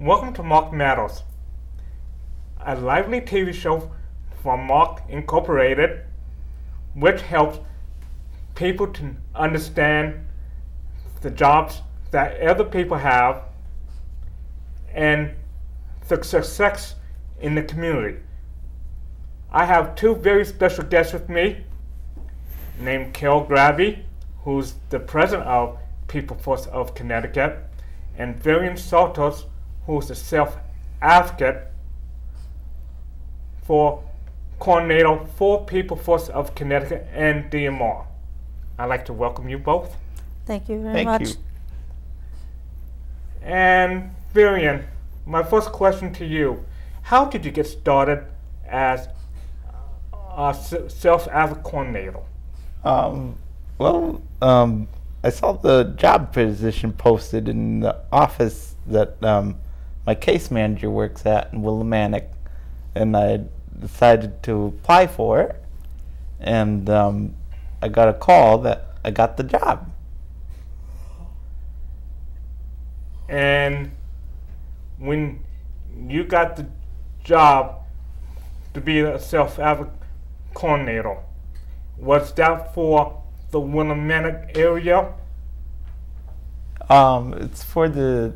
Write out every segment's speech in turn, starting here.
Welcome to MARC Matters, a lively TV show from MARC Incorporated, which helps people to understand the jobs that other people have and the success in the community. I have two very special guests with me, named Grabbe, who's the president of People Force of Connecticut, and Virian, who's a self-advocate for coordinator for People Force of Connecticut and DMR. I'd like to welcome you both. Thank you very much. Thank you. And Virian, my first question to you, how did you get started as a self-advocate coordinator? I saw the job position posted in the office that my case manager works at in Willimantic, and I decided to apply for it, and I got a call that I got the job. And when you got the job to be a self-advocate coordinator, was that for the Willimantic area? It's for the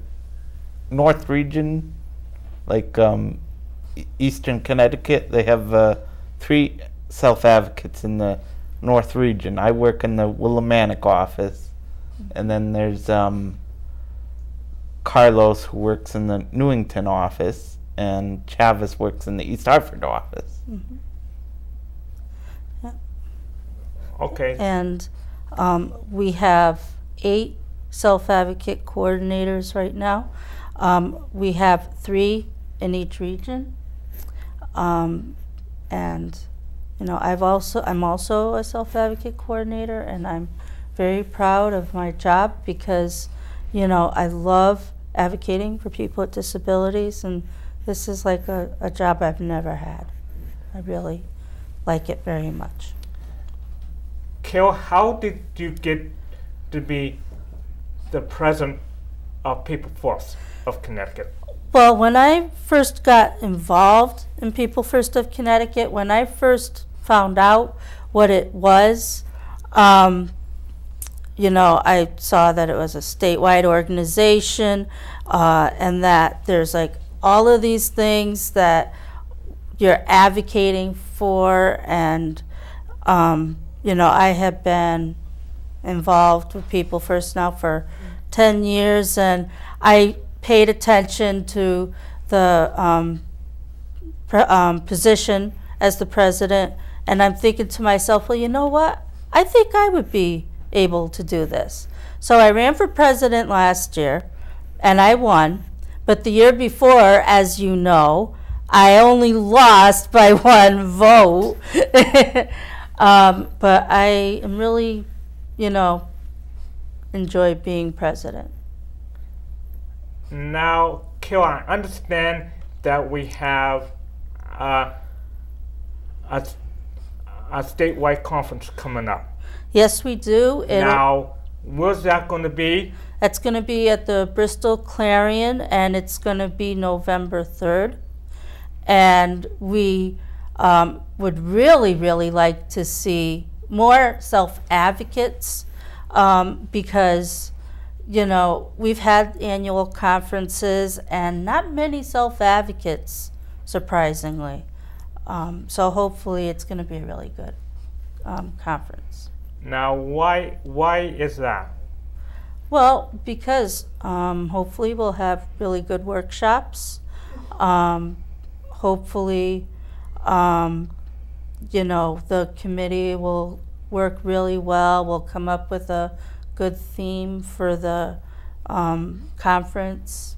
North region, like Eastern Connecticut. They have 3 self-advocates in the North region. I work in the Willimantic office, and then there's Carlos, who works in the Newington office, and Chavez works in the East Hartford office. Mm-hmm. Yeah. Okay. And we have 8 self-advocate coordinators right now. We have 3 in each region, and you know, I'm also a self-advocate coordinator, and I'm very proud of my job because, you know, I love advocating for people with disabilities, and this is like a job I've never had. I really like it very much. Kel, how did you get to be the president of People Force of Connecticut? Well, when I first got involved in People First of Connecticut, when I first found out what it was, you know, I saw that it was a statewide organization, and that there's like all of these things that you're advocating for, and you know, I have been involved with People First now for 10 years, and I paid attention to the position as the president, and I'm thinking to myself, well, you know what? I think I would be able to do this. So I ran for president last year, and I won. But the year before, as you know, I only lost by 1 vote. But I am really, you know, enjoy being president. Now, Kel, I understand that we have a statewide conference coming up. Yes, we do. Now, where's that going to be? It's going to be at the Bristol Clarion, and it's going to be November 3rd. And we would really like to see more self-advocates because, you know, we've had annual conferences and not many self-advocates, surprisingly. So hopefully it's going to be a really good conference. Now, why is that? Well, because hopefully we'll have really good workshops. Hopefully, you know, the committee will work really well. We'll come up with a good theme for the conference,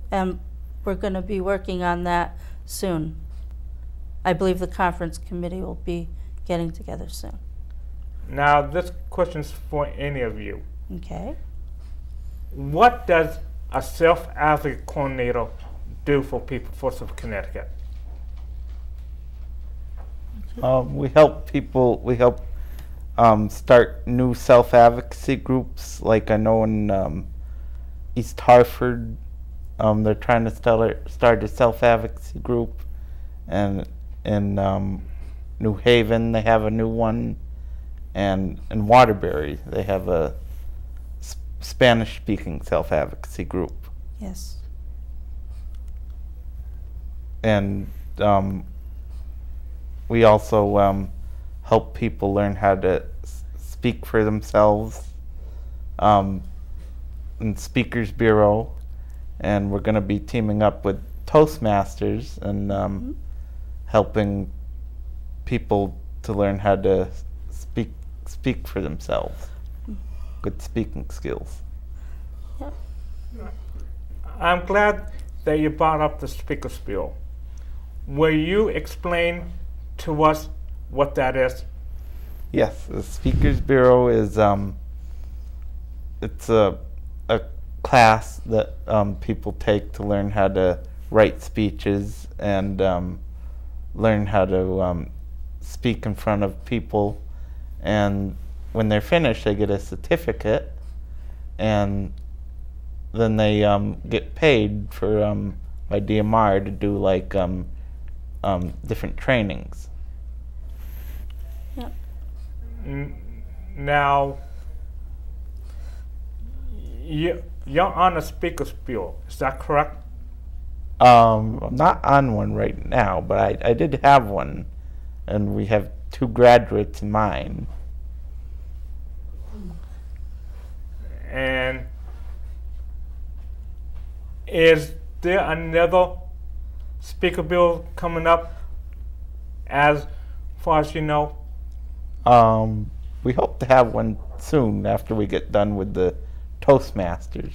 and we're going to be working on that soon. I believe the conference committee will be getting together soon. Now, this question's for any of you. Okay. What does a self-advocate coordinator do for People Force of Connecticut? We help people. We help start new self-advocacy groups. Like I know in East Hartford, they're trying to start a self-advocacy group, and in New Haven they have a new one, and in Waterbury they have a Spanish-speaking self-advocacy group. Yes. And we also help people learn how to speak for themselves in Speakers Bureau, and we're going to be teaming up with Toastmasters and helping people to learn how to speak for themselves, good speaking skills. Yep. I'm glad that you brought up the Speakers Bureau. Will you explain to us what that is? Yes, the Speakers Bureau is it's a class that people take to learn how to write speeches and learn how to speak in front of people. And when they're finished, they get a certificate, and then they get paid for by DMR to do like different trainings. Yep. Now, you're on a Speakers Bureau, is that correct? I'm not on one right now, but I did have one, and we have 2 graduates in mine. And is there another Speaker Bureau coming up, as far as you know? We hope to have one soon after we get done with the Toastmasters.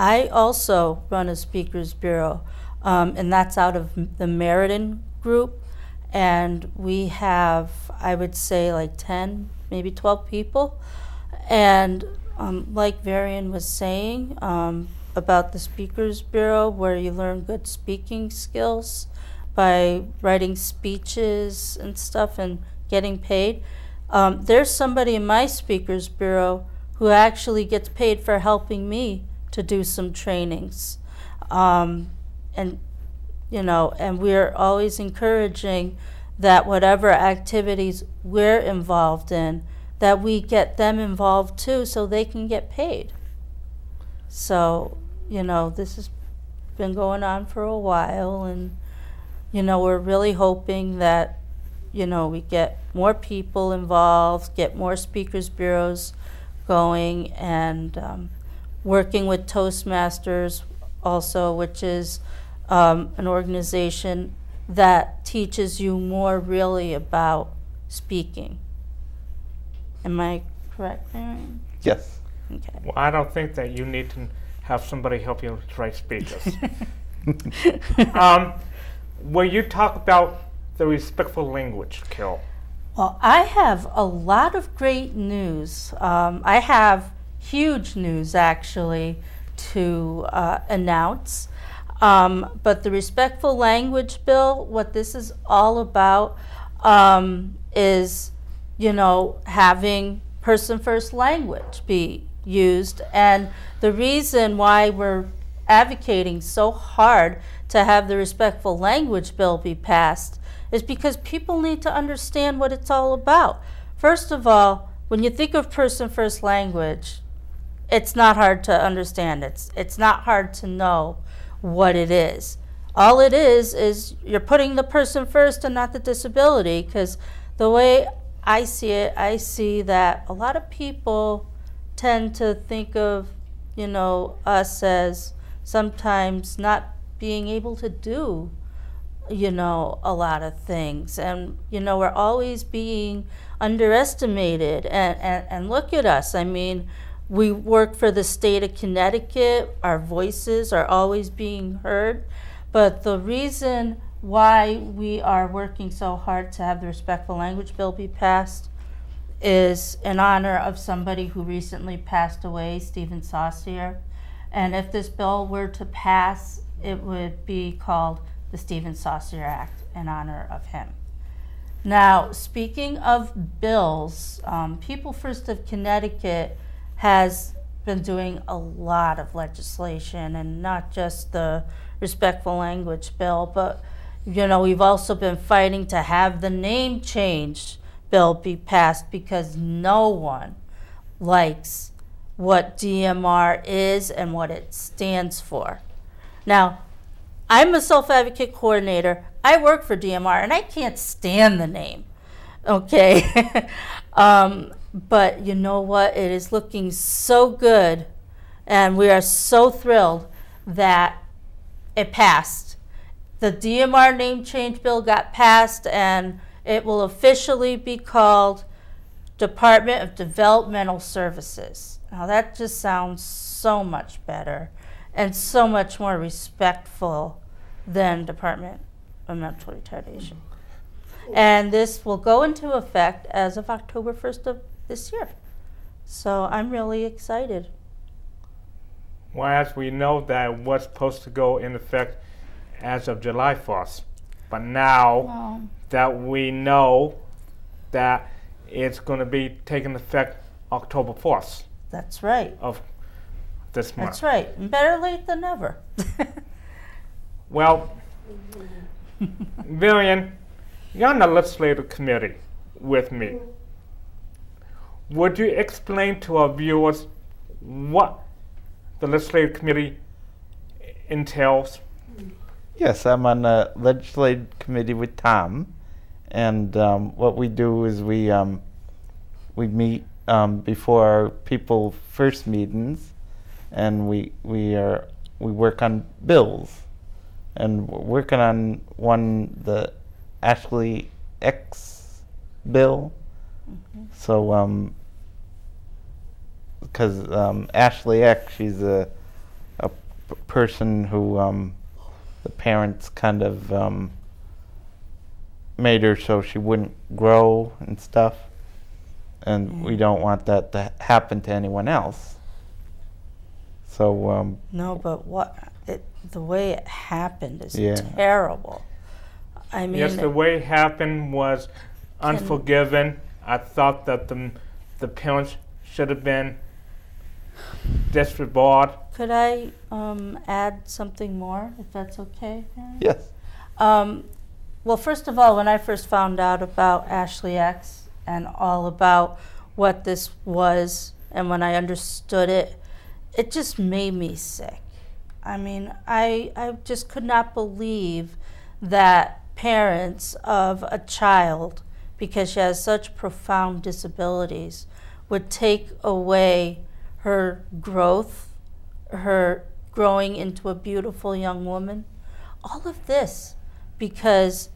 I also run a Speakers Bureau, and that's out of the Meriden group, and we have, I would say, like 10, maybe 12 people. And like Virian was saying about the Speakers Bureau, where you learn good speaking skills by writing speeches and stuff and getting paid. There's somebody in my Speakers Bureau who actually gets paid for helping me to do some trainings. And you know, and we're always encouraging that whatever activities we're involved in, that we get them involved too, so they can get paid. So, you know, this has been going on for a while, and, you know, we're really hoping that, you know, we get more people involved, get more Speakers Bureaus going, and working with Toastmasters also, which is an organization that teaches you more really about speaking. Am I correct, Virian? Yes. Okay. Well, I don't think that you need to have somebody help you write speeches. Will you talk about the respectful language, Carol? Well, I have a lot of great news. I have huge news, actually, to announce. But the Respectful Language Bill, what this is all about is, you know, having person-first language be used. And the reason why we're advocating so hard to have the Respectful Language Bill be passed is because people need to understand what it's all about. First of all, when you think of person-first language, it's not hard to understand. It's not hard to know what it is. All it is you're putting the person first and not the disability, because the way I see it, I see that a lot of people tend to think of, you know, us as sometimes not being able to do, you know, a lot of things. And, you know, we're always being underestimated. And look at us. I mean, we work for the state of Connecticut. Our voices are always being heard. But the reason why we are working so hard to have the Respectful Language Bill be passed is in honor of somebody who recently passed away, Stephen Saucier. And if this bill were to pass, it would be called the Stephen Saucier Act in honor of him. Now, speaking of bills, People First of Connecticut has been doing a lot of legislation, and not just the respectful language bill, but we've also been fighting to have the name change bill be passed, because no one likes what DMR is and what it stands for. Now, I'm a self-advocate coordinator. I work for DMR, and I can't stand the name, okay? But you know what? It is looking so good, and we are so thrilled that it passed. The DMR name change bill got passed, and it will officially be called Department of Developmental Services. Now that just sounds so much better and so much more respectful than Department of Mental Retardation. And this will go into effect as of October 1st of this year. So I'm really excited. Whereas we know that it was supposed to go in effect as of July 1st. But now that we know that it's going to be taking effect October 1st. That's right. Of this month. That's right. And better late than never. Well, Virian, you're on the legislative committee with me. Would you explain to our viewers what the legislative committee entails? Yes, I'm on the legislative committee with Tom, and what we do is we meet before our people first meetings, and we work on bills, and we're working on the Ashley X bill. So because Ashley X, she's a person who the parents kind of made her so she wouldn't grow and stuff, and we don't want that to happen to anyone else. So no, but the way it happened is Yeah. terrible. I mean, Yes, the way it happened was unforgiving. I thought that the parents should have been disregarded. could I add something more, if that's okay, Mary? yes, Well, first of all, when I first found out about Ashley X and all about what this was, and when I understood it, it just made me sick. I mean, I just could not believe that parents of a child, because she has such profound disabilities, would take away her growth, her growing into a beautiful young woman. All of this because,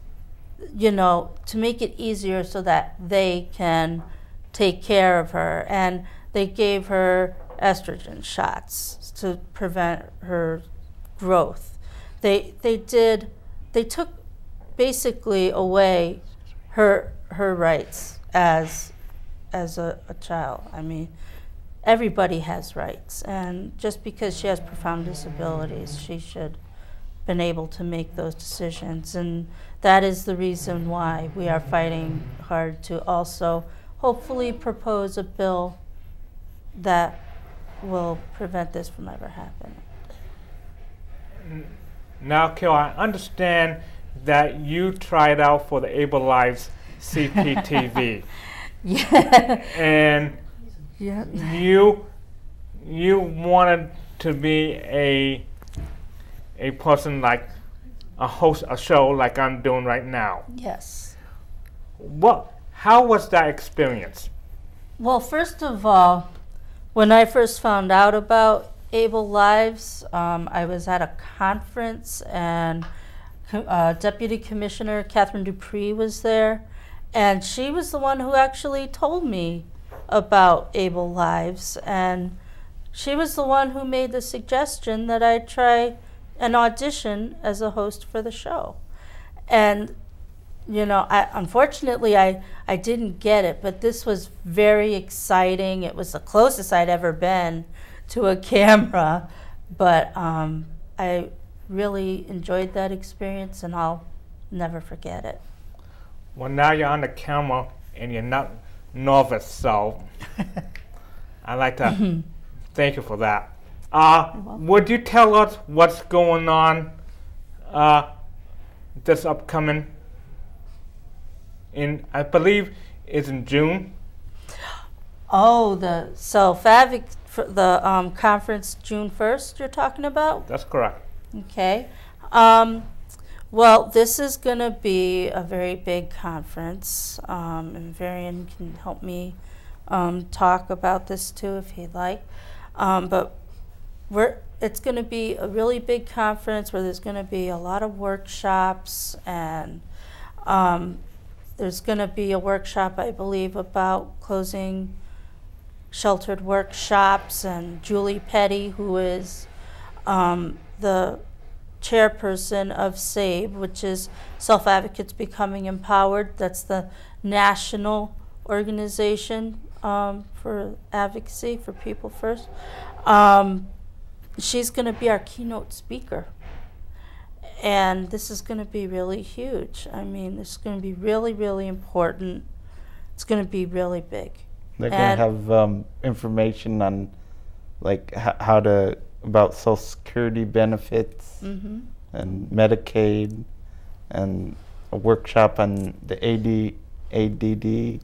to make it easier so that they can take care of her. And they gave her estrogen shots to prevent her growth. They took basically away her rights as a child. I mean, everybody has rights, and just because she has profound disabilities, she should have been able to make those decisions. And that is the reason why we are fighting hard to also hopefully propose a bill that will prevent this from ever happening. Now, Kil, I understand that you tried out for the Able Lives CPTV. Yeah. And Yeah. you wanted to be a person, like a host a show like I'm doing right now. Yes. How was that experience? Well, first of all, when I first found out about Able Lives, I was at a conference, and Deputy Commissioner Catherine Dupree was there, and she was the one who actually told me about Able Lives, and she was the one who made the suggestion that I try an audition as a host for the show. And unfortunately I didn't get it, but this was very exciting. It was the closest I'd ever been to a camera, but I really enjoyed that experience, and I'll never forget it. Well, now you're on the camera and you're not nervous, so I'd like to Thank you for that. welcome. Would you tell us what's going on this upcoming I believe it's in June? Oh, the conference June 1st you're talking about? That's correct. Okay. Well, this is going to be a very big conference, and Virian can help me talk about this too if he'd like. But it's going to be a really big conference where there's going to be a lot of workshops, and there's going to be a workshop, I believe, about closing sheltered workshops, and Julie Petty, who is the chairperson of SABE, which is Self-Advocates Becoming Empowered. That's the national organization for advocacy for people first. She's going to be our keynote speaker. And this is going to be really huge. I mean, this is going to be really, really important. It's going to be really big. They're going to have information on like about Social Security benefits and Medicaid, and a workshop on the ADD.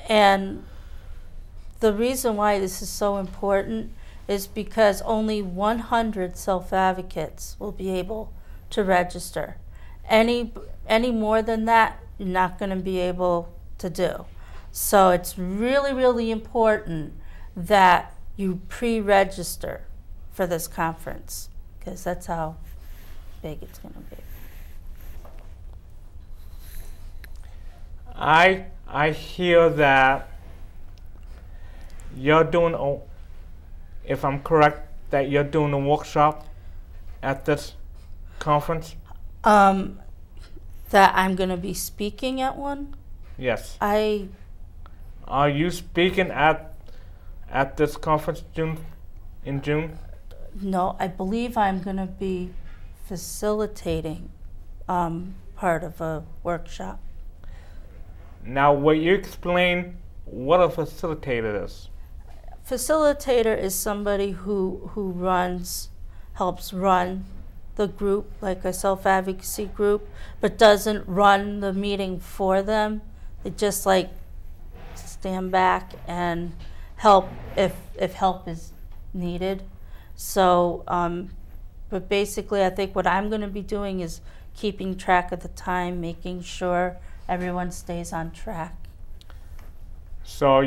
And the reason why this is so important is because only 100 self-advocates will be able to register. Any more than that, you're not going to be able to do. So it's really, really important that you pre-register for this conference, because that's how big it's going to be. I hear that you're doing, if I'm correct, that you're doing a workshop at this conference? That I'm going to be speaking at one? Yes. Are you speaking at this conference in June? No, I believe I'm going to be facilitating part of a workshop. Now, will you explain what a facilitator is? Facilitator is somebody who helps run the group, like a self-advocacy group, but doesn't run the meeting for them. They just like stand back and help if help is needed. So, but basically I think what I'm going to be doing is keeping track of the time, making sure everyone stays on track. So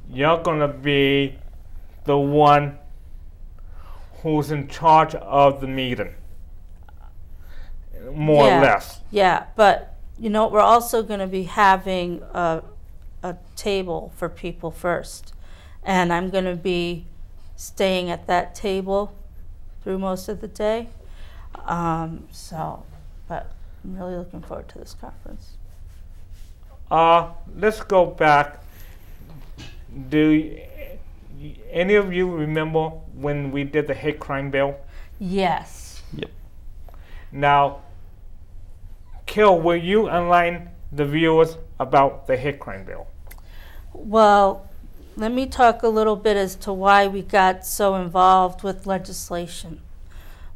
you're going to be the one who's in charge of the meeting, more or less. Yeah, but you know, we're also going to be having a table for people first. And I'm going to be staying at that table through most of the day. But I'm really looking forward to this conference. Let's go back. Do any of you remember when we did the hate crime bill? Yes. Yep. Now, Kel, will you enlighten the viewers about the hate crime bill? Well, let me talk a little bit as to why we got so involved with legislation,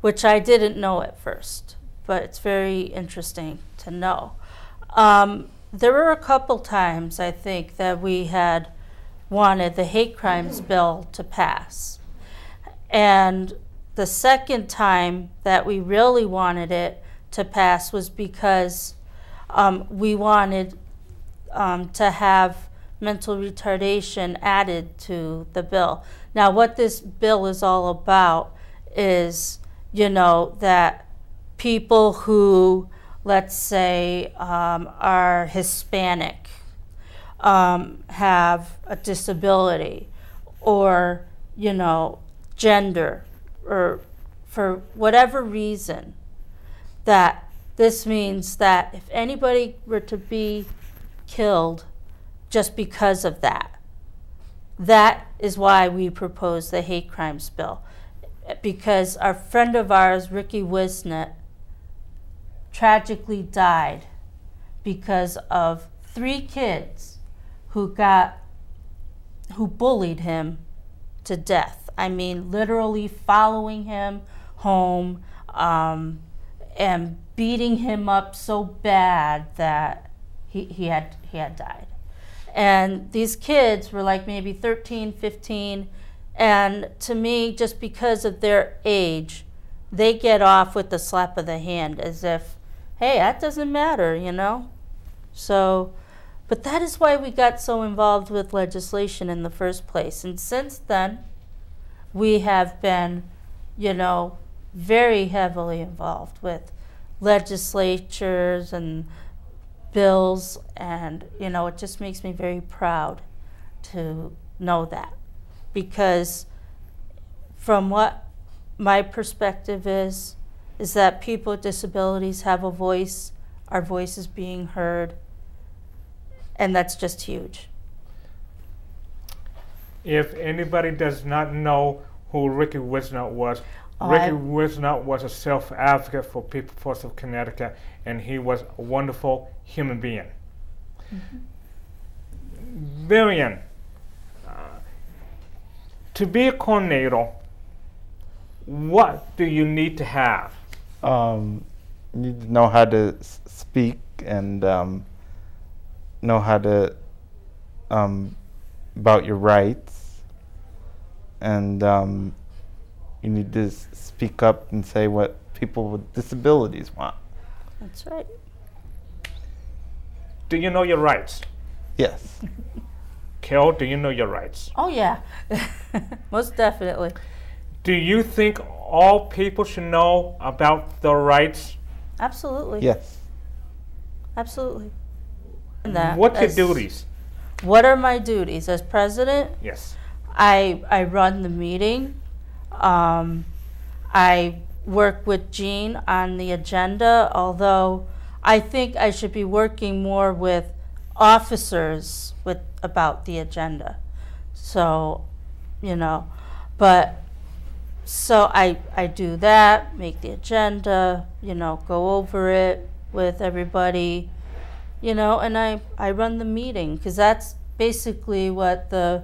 which I didn't know at first, but it's very interesting to know. There were a couple times, I think, that we had wanted the hate crimes bill to pass. And the second time that we really wanted it to pass was because we wanted to have mental retardation added to the bill. Now, what this bill is all about is, you know, that people who, let's say, are Hispanic, have a disability, or, you know, gender, or for whatever reason, that this means that if anybody were to be killed just because of that, that is why we proposed the hate crimes bill. Because our friend of ours, Ricky Wisnett, tragically died because of 3 kids who bullied him to death. I mean, literally following him home and beating him up so bad that he had died. And these kids were like maybe 13, 15, and to me, just because of their age, they get off with the slap of the hand as if, hey, that doesn't matter, you know? So, but that is why we got so involved with legislation in the first place. And since then, we have been, you know, very heavily involved with legislatures and bills, and, you know, it just makes me very proud to know that. Because from what my perspective is that people with disabilities have a voice, our voice is being heard, and that's just huge. If anybody does not know who Ricky Wisnott was, Ricky Wisnott was a self-advocate for People First of Connecticut, and he was a wonderful human being. Virian, to be a coordinator, what do you need to have? You need to know how to speak and know how to about your rights, and you need to speak up and say what people with disabilities want. That's right. Do you know your rights? Yes. Carol, do you know your rights? Oh yeah, most definitely. Do you think all people should know about their rights? Absolutely. Yes. Absolutely. What's your duties? What are my duties as president? Yes. I run the meeting. I work with Jean on the agenda, although I think I should be working more with officers about the agenda. So, you know, but so I do that, make the agenda, you know, go over it with everybody, you know, and I run the meeting, because that's basically what the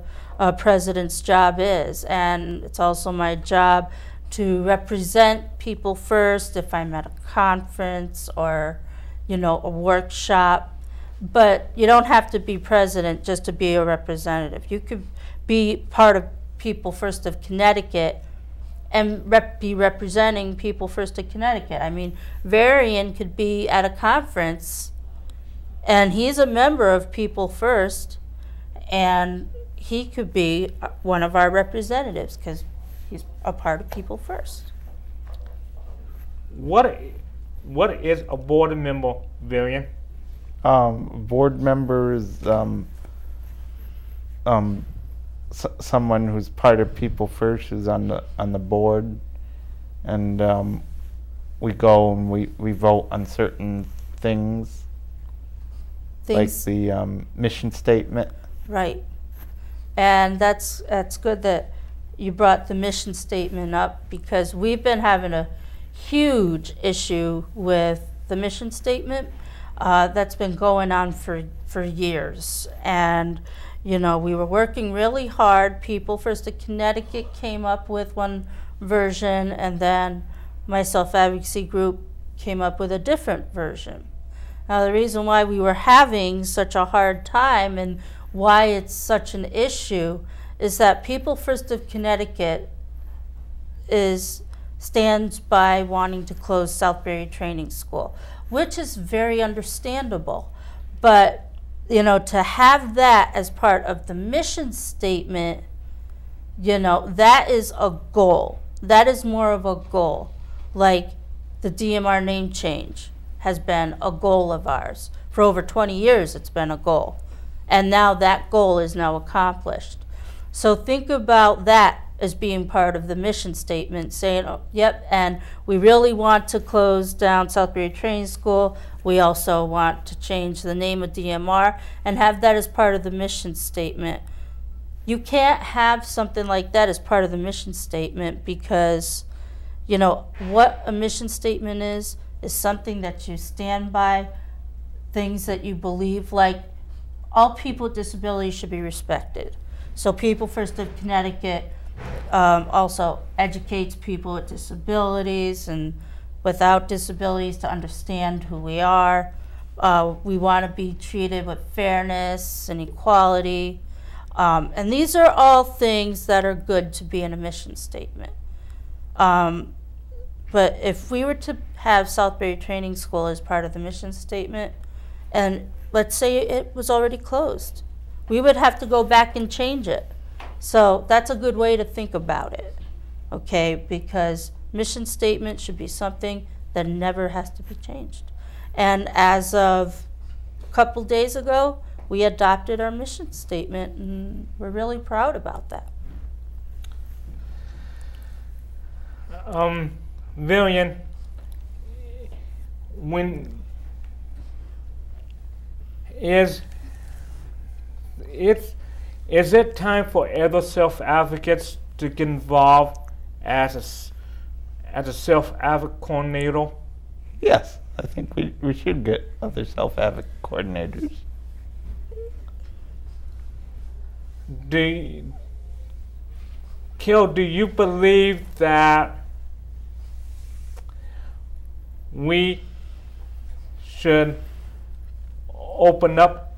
president's job is. And it's also my job to represent People First if I'm at a conference or, you know, a workshop. But you don't have to be president just to be a representative. You could be part of People First of Connecticut and be representing People First of Connecticut. I mean, Virian could be at a conference and he's a member of People First, and he could be one of our representatives because he's a part of People First. What is a board member, Virian? Board member is someone who's part of People First, who's on the board, and we go and we vote on certain things like the mission statement. Right, and that's good that you brought the mission statement up, because we've been having a huge issue with the mission statement. That's been going on for years, and you know, we were working really hard. People First of Connecticut came up with one version, and then my self-advocacy group came up with a different version. Now, the reason why we were having such a hard time and why it's such an issue is that People First of Connecticut stands by wanting to close Southbury Training School, which is very understandable. But you know, to have that as part of the mission statement, you know, that is a goal. That is more of a goal. Like the DMR name change has been a goal of ours. For over 20 years, it's been a goal. And now that goal is now accomplished. So think about that as being part of the mission statement, saying, oh, yep, and we really want to close down Southbury Training School. We also want to change the name of DMR and have that as part of the mission statement. You can't have something like that as part of the mission statement, because, you know, what a mission statement is something that you stand by, things that you believe, like all people with disabilities should be respected. So People First of Connecticut also educates people with disabilities and without disabilities to understand who we are. We want to be treated with fairness and equality. And these are all things that are good to be in a mission statement. But if we were to have Southbury Training School as part of the mission statement, and let's say it was already closed, we would have to go back and change it. So that's a good way to think about it, okay? Because mission statement should be something that never has to be changed. And as of a couple days ago, we adopted our mission statement, and we're really proud about that. Virian, is it time for other self-advocates to get involved as a self-advocate coordinator? Yes, I think we should get other self-advocate coordinators. Do you believe that we should open up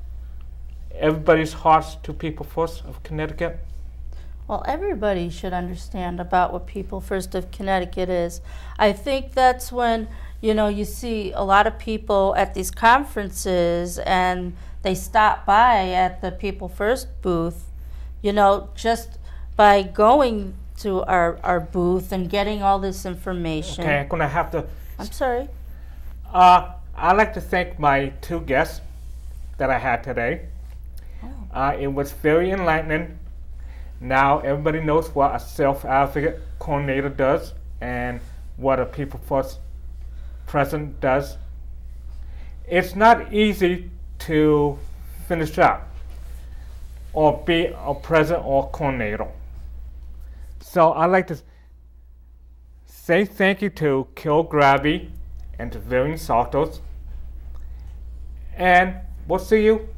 everybody's hearts to People First of Connecticut? Well, everybody should understand about what People First of Connecticut is. I think that's when, you see a lot of people at these conferences and they stop by at the People First booth, just by going to our booth and getting all this information. Okay, I'm going to have to... I'm sorry. I'd like to thank my two guests that I had today. Oh. It was very enlightening. Now everybody knows what a self-advocate coordinator does and what a People First president does. It's not easy to finish up or be a president or coordinator. So I'd like to say thank you to Grabbe and to Virian Saltos. And we'll see you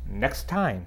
next time.